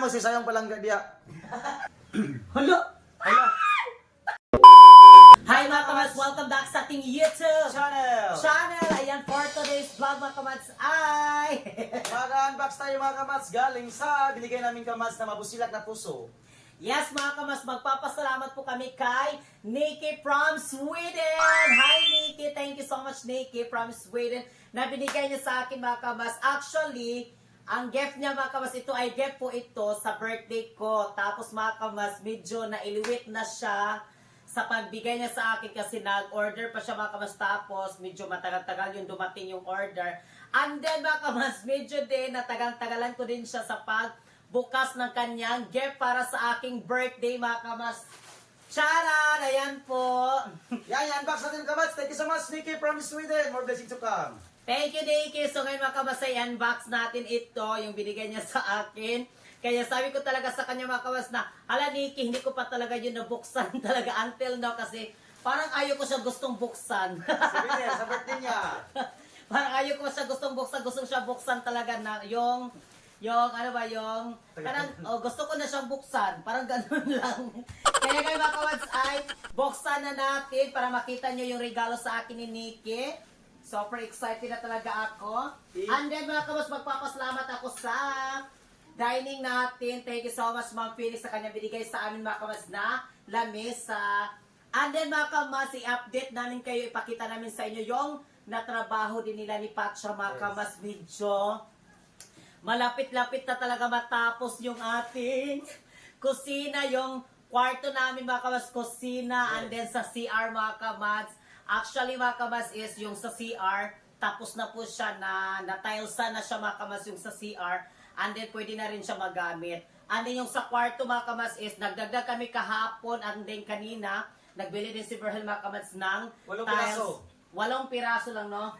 magsisayang palangga diya. Hala! Hala. Hi mga kamads! Welcome back sa ating YouTube Channel. Ayan for today's vlog mga kamads ay... Mag-unbox tayo mga kamats galing sa binigay namin kamats na mabusilak na puso. Yes mga kamads, magpapasalamat po kami kay Nikki from Sweden! Hi Nikki! Thank you so much Nikki from Sweden na binigay niya sa akin mga kamads. Actually, ang gift niya mga kamads, ito ay gift po ito sa birthday ko. Tapos mga kamads, medyo nailiwit na siya sa pagbigay niya sa akin kasi nag-order pa siya mga kamads, tapos medyo matagal-tagal yung dumating yung order. And then mga kamads, medyo din natagal-tagalan ko din siya sa pagbukas ng kanyang gift para sa aking birthday mga kamads. Charan! Ayan po! Yan, unbox natin kamats. Thank you so much Nikki from Sweden. More blessings to come. Thank you, Nikki. So ngayon mga kamads, unbox natin ito, yung binigay niya sa akin. Kaya sabi ko talaga sa kanya mga kamads na, hala Nikki, hindi ko pa talaga yun nabuksan talaga until now kasi parang ayaw ko siya gustong buksan. Sabi niya, sa birthday niya. Parang ayaw ko siya gustong buksan, gusto siya buksan talaga na yung ano ba yung, parang gusto ko na siyang buksan, parang ganun lang. Kaya kayo mga kamads ay buksan na natin para makita nyo yung regalo sa akin ni Nikki. Super excited na talaga ako. And then mga kamads, magpapasalamat ako sa dining natin. Thank you so much Ma'am Phoenix sa kanya binigay sa amin mga kamads na lamesa. And then mga kamads, i-update namin kayo, ipakita namin sa inyo yung natrabaho din nila ni Pacha mga kamads. Medyo malapit-lapit na talaga matapos yung ating kusina, yung kwarto namin mga kamads, kusina, and then sa CR mga kamads. Actually mga kamads is yung sa CR, tapos na po siya na-tilesan na siya mga kamads yung sa CR. And then, pwede na rin siya magamit. And then, yung sa kwarto, mga kamads, is nagdagdag kami kahapon. And then, kanina, nagbili din si Virgil, mga kamads, ng 8 tiles. piraso. 8 piraso lang, no?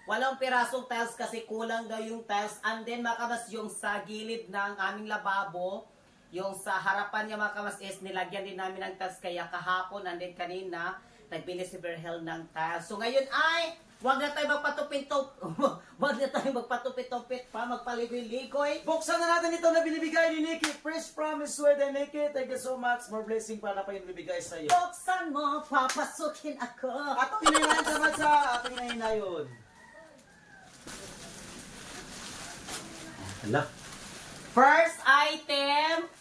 8 pirasong tiles kasi kulang daw yung tiles. And then, mga kamads, yung sa gilid ng aming lababo, yung sa harapan niya, mga kamads, is nilagyan din namin ng tiles. Kaya kahapon, and then kanina, nagbili si Virgil ng tiles. So, ngayon ay... Huwag na tayo magpatupit-tupit pa, magpaligoy-ligoy. Buksan na natin ito na binibigay ni Nikki. Fresh promise Sweden. Nikki, thank you so much. More blessing para pa yung binibigay sa iyo. Buksan mo, papasukin ako. Ating hinayon kamats sa ating hinayon. Hala. First item.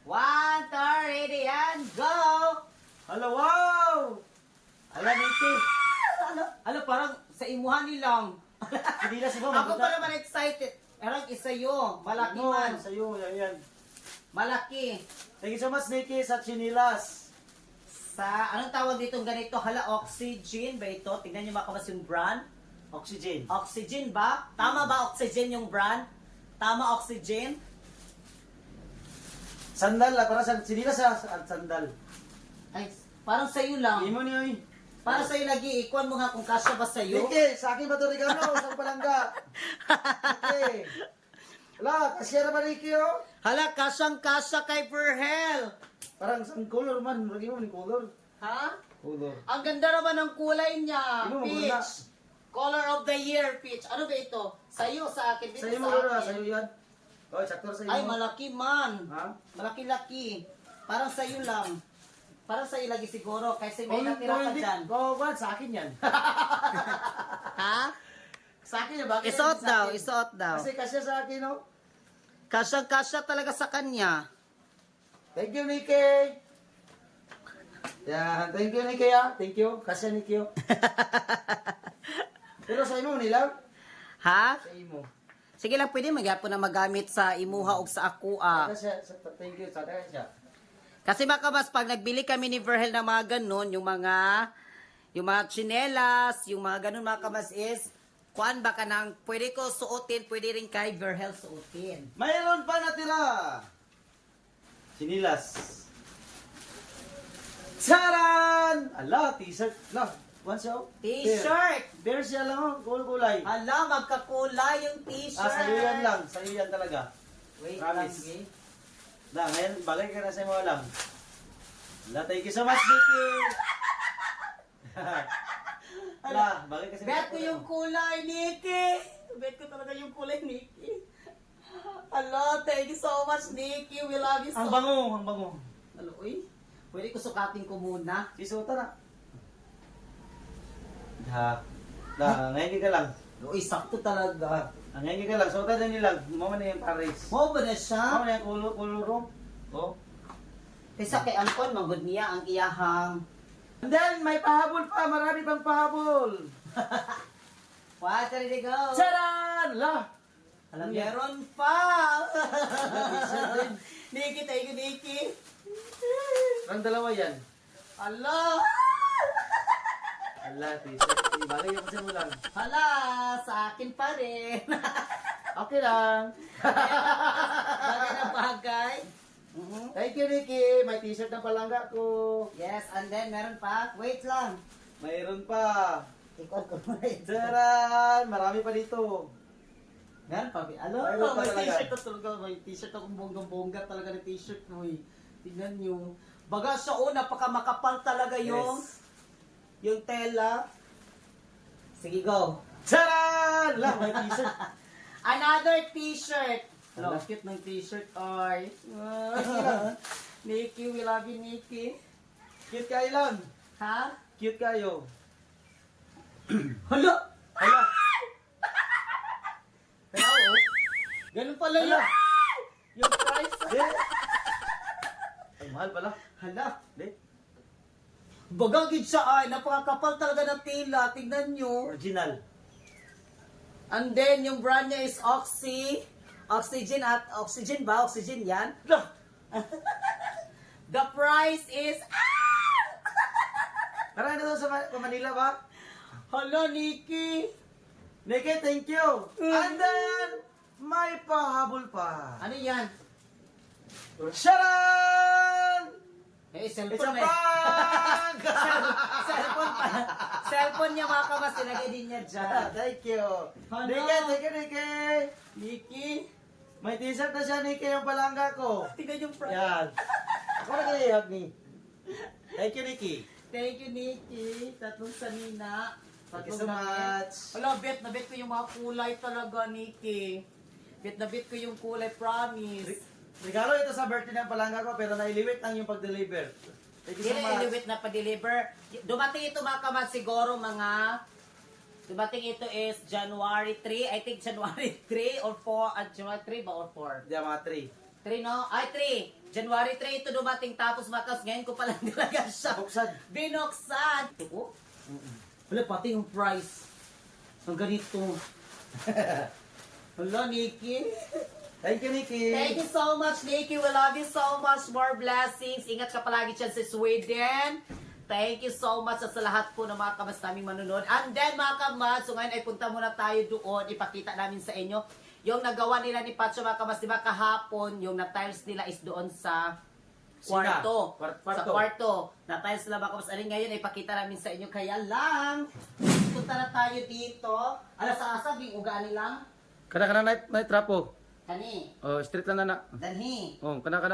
1, 2, ready, and go! Hala, wow! Hala, Nikki. Ano, parang sa imuhan nilang. Hindi na siguro Ako pa naman excited. Erang isayo, malaki man. Sa'yo, yan. Malaki. Thank you so much, Nikki, sa chinilas. Sa, anong tawag ditong ganito? Hala, Oxygen ba ito? Tingnan nyo mga kamas yung brand. Oxygen. Oxygen ba? Tama ba Oxygen yung brand? Tama Oxygen? Sandal, para sa chinilas at sandal. Ay, parang sa'yo lang. Imo niyo, Para sa'yo lagi, ikuan mo nga kung kasya ba sa'yo. Nikki, sa akin ba ito regalo? Sa palangga. Nikki. Wala, kasyera ba Nikki, oh? Hala, kasyang-kasya kay Virgil. Parang isang color man. Lagi mo ni color. Ha? Color. Ang ganda naman ng kulay niya. Ano, maganda. Peach. Color of the year, peach. Ano ba ito? Sa'yo, sa akin. Dito Sa'yo mo, sa sa'yo yan. Oh, sakto sa'yo. Ay, malaki man. Ha? Malaki-laki. Parang sa'yo lang. Parang sa'yo lagi siguro. Kasi may natira pa dyan. Ba, sa akin yan. Ha? Sa akin yan, bakit? Isuot Sa daw, akin. isuot daw. Kasi kasya sa akin, oh. Kasyang-kasya talaga sa kanya. Thank you, Nikki. Yan, thank you, Nikki, ah. Thank you. Kasya, Nikki, oh. Pero sa imo, nilang? Ha? Sa imo. Sige lang, pwede magyapon na magamit sa imuha o sa ako, ah. Kasya, thank you, sa kasya. Kasi mga kabas, pag nagbili kami ni Virgil ng mga ganun, yung mga tsinelas, yung mga ganun mga kabas is, kuan baka nang pwede ko suotin, pwede rin kay Virgil suotin. Mayroon pa natira. Sinilas. Charan! Ala, t-shirt. La, one show. T-shirt! Bear siya lang, oh. Kulay. Hala, magkakulay yung t-shirt. Sa'yo yan lang. Sa'yo yan talaga. Wait Promise. lang, eh. Da, ngayon, bagay ka na sa mo alam. La, thank you so much, Vicky. La, bagay ka sa Bet ko yung kulay, Nikki. Bet ko talaga yung kulay, Nikki. Hello, thank you so much, Nikki. We love you so Ang much. bango, ang bango. Hello, uy. Pwede ko sukatin ko muna. Isuta na. Ngayon ka lang. Uy, sakto talaga. Ngayon ka lang. Suta na nilang. Mama na yung Paris. Mo ba na siya? Mama na yung kuluro. Oh. Kaysa kay Anton, magod niya ang iyahang. And then, may pahabol pa. Marami pang pahabol. What? Ready to go? Charan! La! Alam, meron pa! Nikki, thank you, Nikki. Ang dalawa yan. Hala! Ala, t-shirt. Ibagay yung kasi mo lang. Hala! Sa akin pa rin. Okay lang. Bagay na bagay. Thank you, Ricky. May t-shirt na palangga ko. Yes, and then meron pa. Wait lang. Mayroon pa. Ikot ko muna ito. Charan! Marami pa dito. Meron pa. Alo, Meron pa may talaga. t-shirt na talaga. May t-shirt akong bonggang-bongga talaga na t-shirt ko. Tignan nyo. Baga siya, napaka makapal talaga yung Yes. yung tela. Sige, go. Charan! La, may t-shirt. Another t-shirt. Hala. Hello, cute ng t-shirt, ay. Nikki, we love you, Nikki. Cute kayo lang. Ha? Cute kayo. Hala! Hala. Kaya, oh. Ganun pala Hala. yung price. Di. Ang mahal pala. Hala. Di. Bagagid siya ay, napakakapal talaga ng tela. Tignan nyo. Original. And then, yung brand niya is Oxygen at Oxygen ba? Oxygen yan. La. The price is... Tara na doon sa Manila ba? Hala, Nikki. Nikki, thank you. And then, may pahabol pa. Ano yan? Charan! Eh, It's a cellphone eh. prank! Cellphone pa. Cellphone niya mga kamas, sinagay din niya dyan. Thank you. Ano? Nikki, thank you, Nikki. Nikki, May t-shirt na siya, Nikki, yung palangga ko. tignan yung price. Yan. Ako na kinayag ni. Thank you, Nikki. Thank you, Nikki. Tatlong sanina. Thank you so much. Wala, bet na bet ko yung mga kulay talaga, Nikki. Bet na bet ko yung kulay, promise. Regalo ito sa birthday ng palangga ko, pero nailiwit lang yung pag-deliver. Thank you so Hindi much. iliwit na pa-deliver. Dumating ito mga kamas siguro mga... Dumating ito is January 3. I think January 3 or 4. January 3 ba or 4? Diyan, mga 3 3. no? Ay, 3. January 3 ito dumating. Tapos makas ngayon ko pala nilagay siya. Buksan. Binuksan. Ito ko? Wala, pati yung price. Ang ganito. Wala, Nikki. Thank you, Nikki. Thank you so much, Nikki. We love you so much. More blessings. Ingat ka palagi dyan sa Sweden. Thank you so much sa lahat po ng mga kamas naming manunod. And then mga kamas, so ngayon ay punta muna tayo doon. Ipakita namin sa inyo yung nagawa nila ni Pacho mga kamas. Diba kahapon, yung na-tiles nila is doon sa kwarto. Kwarto. Sa kwarto. Na-tiles nila mga kamas. Alin ngayon, ipakita namin sa inyo. Kaya lang, punta na tayo dito. Alas sa asab, yung ugaan nilang. Kana night trapo. Kani, Oh, street lang na. danhi. Oh, kana.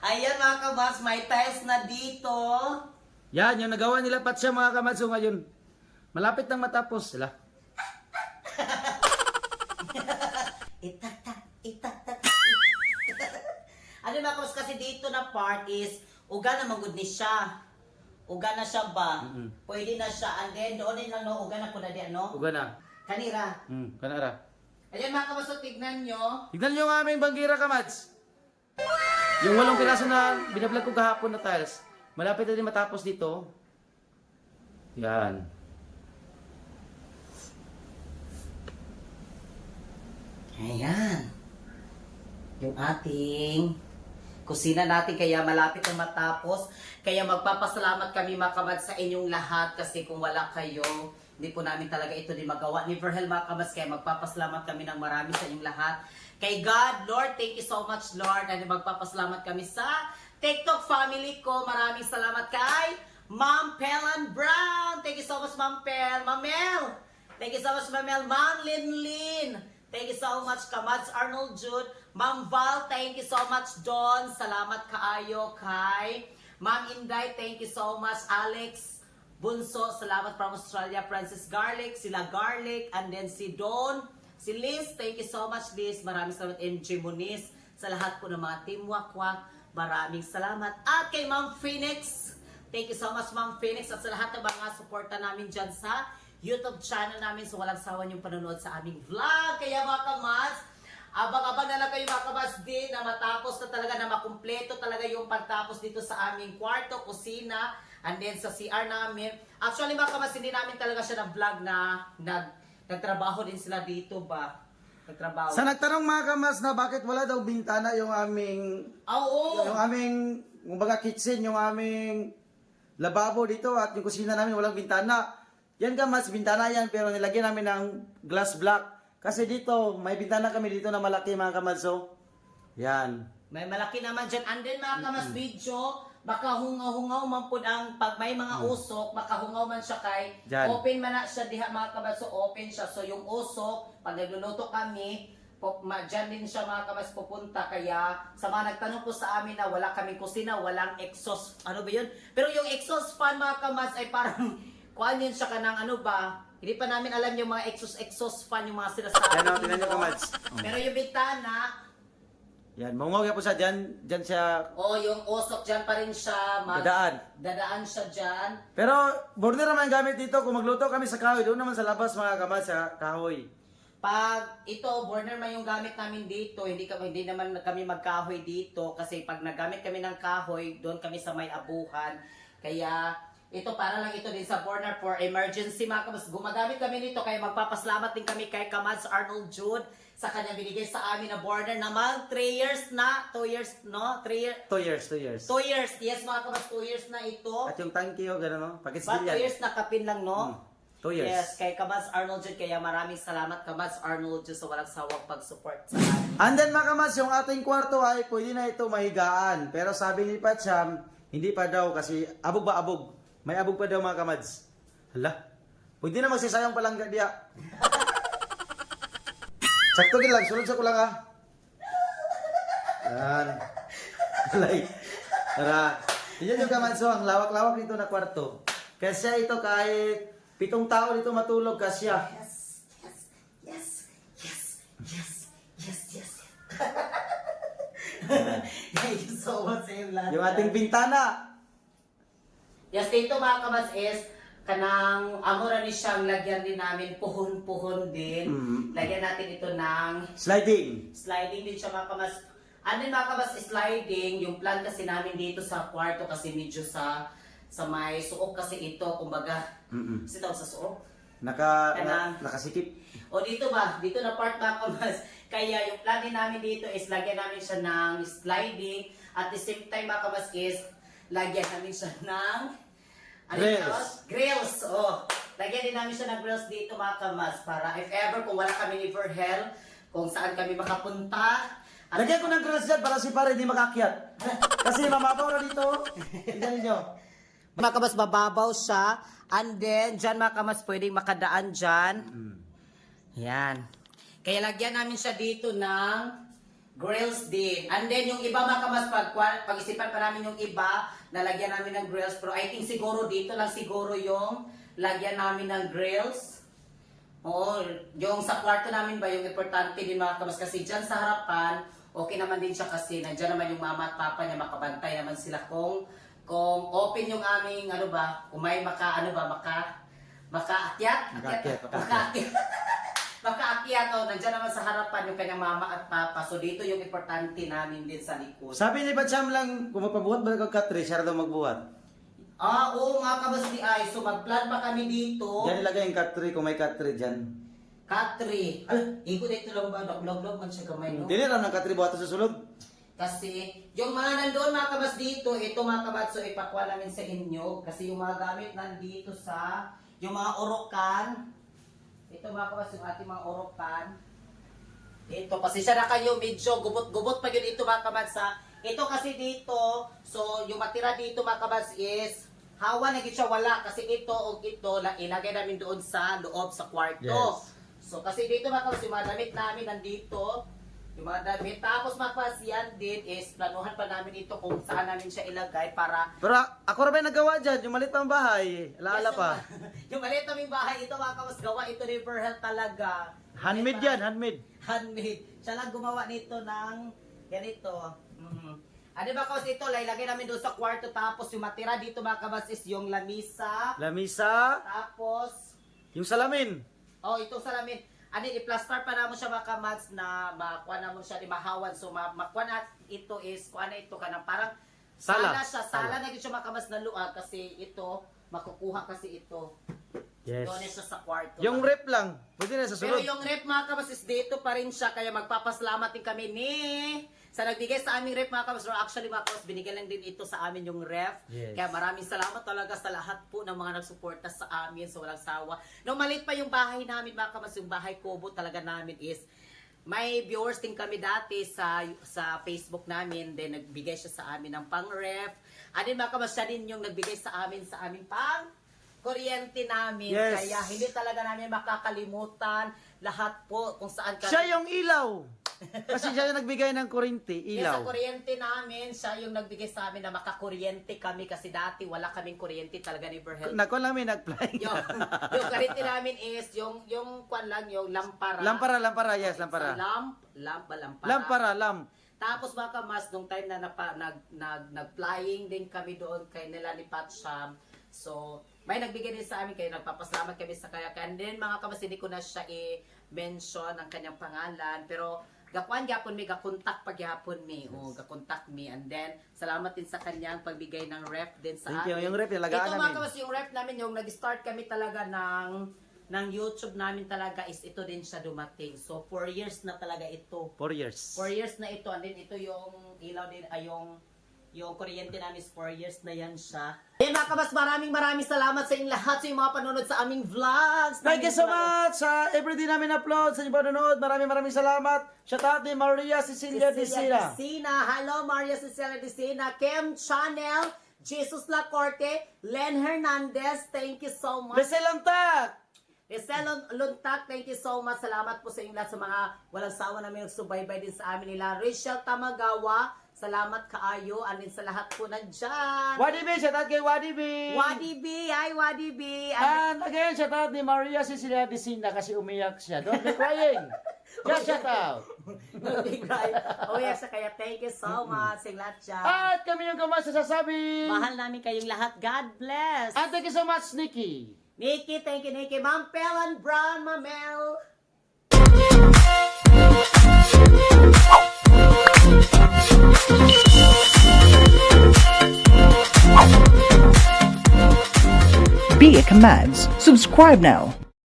Ayan mga kabas, may tiles na dito. Yan, yung nagawa nila Patsya mga kamatso ngayon. Malapit nang matapos sila. Itatak. Ano mga kabas, kasi dito na part is, uga na magud ni siya. Uga na siya ba? Pwede na siya. And then, doon din lang, no? Uga na po na di, ano? Uga na. Kanira. Kanara. Ayan mga kabas, so tignan nyo. Tignan niyo ang aming banggira kamats. Yung 8 piraso na binablog ko kahapon na tiles. Malapit na din matapos dito. Yan. Ayan. Yung ating kusina natin, kaya malapit na matapos. Kaya magpapasalamat kami mga kamad sa inyong lahat kasi kung wala kayo, hindi po namin talaga ito din magawa. Ni Verhel mga kamad, kaya magpapasalamat kami ng marami sa inyong lahat. Kay God, Lord, thank you so much, Lord. And magpapasalamat kami sa TikTok family ko. Maraming salamat kay Ma'am Pelan Brown. Thank you so much, Ma'am Pel. Ma'am Mel. Thank you so much, Ma'am Mel. Ma'am Lin. Thank you so much, Kamads Arnold Jude. Ma'am Val, thank you so much, Don. Salamat kaayo kay Ma'am Inday. Thank you so much, Alex Bunso, salamat from Australia. Francis Garlic, sila Garlic, and then si Don, si Liz, thank you so much Liz. Maraming salamat. MJ Muniz, sa lahat po ng mga Team Wakwak, maraming salamat. At kay Ma'am Phoenix, thank you so much Ma'am Phoenix, at sa lahat ng mga suporta namin dyan sa YouTube channel namin. So walang sawa yung panonood sa aming vlog. Kaya mga kamads, abang-abang na lang kayo mga kamads din na matapos na talaga, na makumpleto talaga yung pagtapos dito sa aming kwarto, kusina, and then sa CR namin. Actually mga kamads, hindi namin talaga siya na-vlog na nagtrabaho din sila dito ba? Nagtrabaho. Sa nagtanong mga kamads na bakit wala daw bintana yung aming Oo. yung aming kumbaga kitchen, yung aming lababo dito at yung kusina namin walang bintana. Yan kamads, bintana yan pero nilagyan namin ng glass block. Kasi dito, may bintana kami dito na malaki mga kamads. So, yan. May malaki naman dyan. And then mga kamas video, baka hungaw-hungaw man po ang pag may mga usok, baka hungaw man siya kay Dyan. open man na siya diha mga kamas. So open siya. So yung usok, pag nagluluto kami, dyan din siya mga kamas pupunta. Kaya sa mga nagtanong po sa amin na wala kaming kusina, walang exhaust, ano ba yun? Pero yung exhaust fan mga kamas ay parang, kuhaan yun siya ka ng ano ba? Hindi pa namin alam yung mga exhaust fan, yung mga sinasabi. Yan o, tingnan nyo kamads. Pero yung bintana, Yan, mungog po siya dyan. Dyan siya yung usok dyan pa rin siya. Dadaan siya dyan. Pero, burner naman gamit dito. Kung magluto kami sa kahoy, doon naman sa labas mga kamads sa kahoy. Pag ito, burner man yung gamit namin dito, hindi naman kami magkahoy dito. Kasi pag nagamit kami ng kahoy, doon kami sa may abuhan. Kaya, ito para lang ito din sa burner for emergency mga kamads. Gumagamit kami nito kaya magpapasalamat din kami kay Kamads Arnold Jude sa kanya binigay sa amin na burner na mag 3 years na, 2 years, no? 3 years. 2 years, 2 years. 2 years, yes mga kamads, 2 years na ito. At yung tanki o gano'n, no? Ba, 2 Pakisbilyan. years na kapin lang, no? 2 years. Yes, kay Kamads Arnold Jude, kaya maraming salamat Kamads Arnold Jude sa walang sawang pag-support sa amin. And then mga kamads, yung ating kwarto ay pwede na ito mahigaan. Pero sabi ni Patsyam, hindi pa daw kasi abog ba abog? May abog pa daw mga kamads. Hala, pwede na magsisayang palangga diya. Sakto din lang, sunod sa kulang ha. Yan. Alay. Tara. Yan yung kamads, so, ang lawak-lawak nito na kwarto. Kasya ito kahit 7 tao dito matulog, kasya. Yes, yes, yes, yes, yes, yes, yes. Thank you so much sa iyo lahat. Yung ating bintana. Yes, dito mga kamads is, kanang amura ni siyang lagyan din namin, puhon-puhon din. Lagyan natin ito ng Sliding. sliding din siya mga kamads. Ano yung mga kamads sliding, yung plan kasi namin dito sa kwarto kasi medyo sa may suok kasi ito, kumbaga, kasi tawag sa suok. Nakasikip. O dito ba? Dito na part mga kamads. Kaya yung plan din namin dito is lagyan namin siya ng sliding. At the same time mga kamads is lagyan namin siya ng grills. Oh, lagyan din namin siya ng grills dito mga kamads para if ever kung wala kami ni Verhel, kung saan kami makapunta. At Lagyan ko ng grills dyan para si pare hindi makakyat. Kasi mamabaw na dito. Tignan ninyo. mga kamads mababaw siya. And then, dyan mga kamads pwedeng makadaan dyan. Yan. Kaya lagyan namin siya dito ng grills din. And then yung iba mga kamads, pag-isipan pa namin yung iba, nalagyan namin ng grills. Pero I think siguro dito lang siguro yung lagyan namin ng grills. Oo, yung sa kwarto namin ba, yung importante din mga kamads. Kasi dyan sa harapan, okay naman din siya kasi nandyan naman yung mama at papa niya, makabantay naman sila kung open yung aming, ano ba, kung may makaakyat. Makaakyat, o, nandiyan naman sa harapan yung kanyang mama at papa. So, dito yung importante namin din sa likod. Sabi ni Batsyam lang, kung magpabuhat ba kag katri, siya daw magbuhat. Oo, mga kabasli ay. So, mag-plan pa kami dito. Diyan ilagay yung katri, kung may katri dyan. Katri. Iko dito lang ba? Vlog man siya kamay, no? Dili lang ng katri buhat sa sulod. Kasi, yung mga nandoon mga kabas dito, ito mga kabas, so ipakwa namin sa inyo. Kasi yung mga gamit nandito sa, yung mga orokan. Ito mga kabas, yung ating mga orokan. Ito, pasensya na kayo, medyo gubot-gubot pa yun ito mga kabas sa. Ito kasi dito, so yung matira dito mga kabas is, hawa na siya wala. Kasi ito o ito, ilagay namin doon sa loob sa kwarto. Yes. So kasi dito mga kabas, yung mga damit namin nandito. Yung mga damit. Tapos magpas yan din is planuhan pa namin ito kung saan namin siya ilagay para Pero ako rin ba nagawa dyan, yung maliit pang bahay. Alaala pa. yung maliit naming bahay, ito mga kamas, gawa ito ni Perhel talaga. Handmade yan, handmade. Handmade. Siya lang gumawa nito ng ganito. Ano ba kasi ito, lalagay namin doon sa kwarto, tapos yung matira dito mga kabas is yung lamisa, Lamisa, tapos, yung salamin. itong salamin. Ano, i-plaster pa naman siya mga kabas na makuha naman siya di mahawan. So, makuha na ito is, kuha na ito ka na parang Sala. Sala na siya mga kabas na luag kasi ito, makukuha kasi ito. Yes. Doon siya sa kwarto. Yung rep lang, pwede na sa Pero sunod. yung rep mga kabas is dito pa rin siya, kaya magpapasalamat din kami ni sa nagbigay sa aming rep mga kabas. Actually mga kabas, binigyan lang din ito sa amin yung ref. Yes. Kaya maraming salamat talaga sa lahat po ng mga nagsuporta sa amin, sa walang sawa. Nung maliit pa yung bahay namin mga kabas, yung bahay kubo talaga namin is, may viewers din kami dati sa Facebook namin, then nagbigay siya sa amin ng pang-ref. Ano mga kabas, siya din yung nagbigay sa amin pang kuryente namin. Yes. Kaya hindi talaga namin makakalimutan lahat po kung saan kami. Siya yung ilaw. Kasi siya yung nagbigay ng kuryente, Yes, ilaw. sa kuryente namin, siya yung nagbigay sa amin na makakuryente kami kasi dati wala kaming kuryente talaga ni Berhel. Nako lang may nag-fly. yung kuryente namin is yung kwan lang, yung lampara. Lampara, yes, lampara. Lampara. Lamp. Tapos baka mas nung time na nag-flying din kami doon kay nila ni Patsham. So, may nagbigay din sa amin kaya nagpapasalamat kami sa kanya. And then mga kabas, hindi ko na siya i-mention ang kanyang pangalan. Pero gakuan gyapon mi, gakontak pa gyapon mi. O, gakontak mi. And then, salamat din sa kanyang pagbigay ng ref din sa Thank you. amin. Yung ref, ilagaan Ito mga namin. kabas, yung ref namin, yung nag-start kami talaga ng YouTube namin talaga is ito din siya dumating. So, 4 years na talaga ito. 4 years. 4 years na ito. And then ito yung ilaw din, ay yung kuryente namin is 4 years na yan siya. Ayun mga kabas, maraming salamat sa inyong lahat sa inyong mga panonood sa aming vlogs. Thank you so much sa everyday namin upload sa inyong panonood. Maraming salamat. Shout out ni Maria Cecilia Dicina. Hello, Maria Cecilia Dicina. Kim Channel, Jesus Lacorte, Len Hernandez, thank you so much. Bese Lantak. Rizal Luntak, thank you so much. Salamat po sa inyong lahat sa mga walang sawa namin nagsubaybay din sa amin nila. Rachel Tamagawa, salamat kaayo. Alin sa lahat po nandyan. Wadi B, shout out kay Wadi B. Wadi B, hi Wadi B. And again, shout out ni Maria Cecilia Dicina kasi umiyak siya. Don't be crying. Just shout out. Oh yes, kaya thank you so much sa lahat dyan. At kami yung kamay sasasabi. Mahal namin kayong lahat. God bless. And thank you so much, Nikki. Nikki, thank you Nikki. Ma'am Pelan Brown, Mamel. Be a Commands. Subscribe now.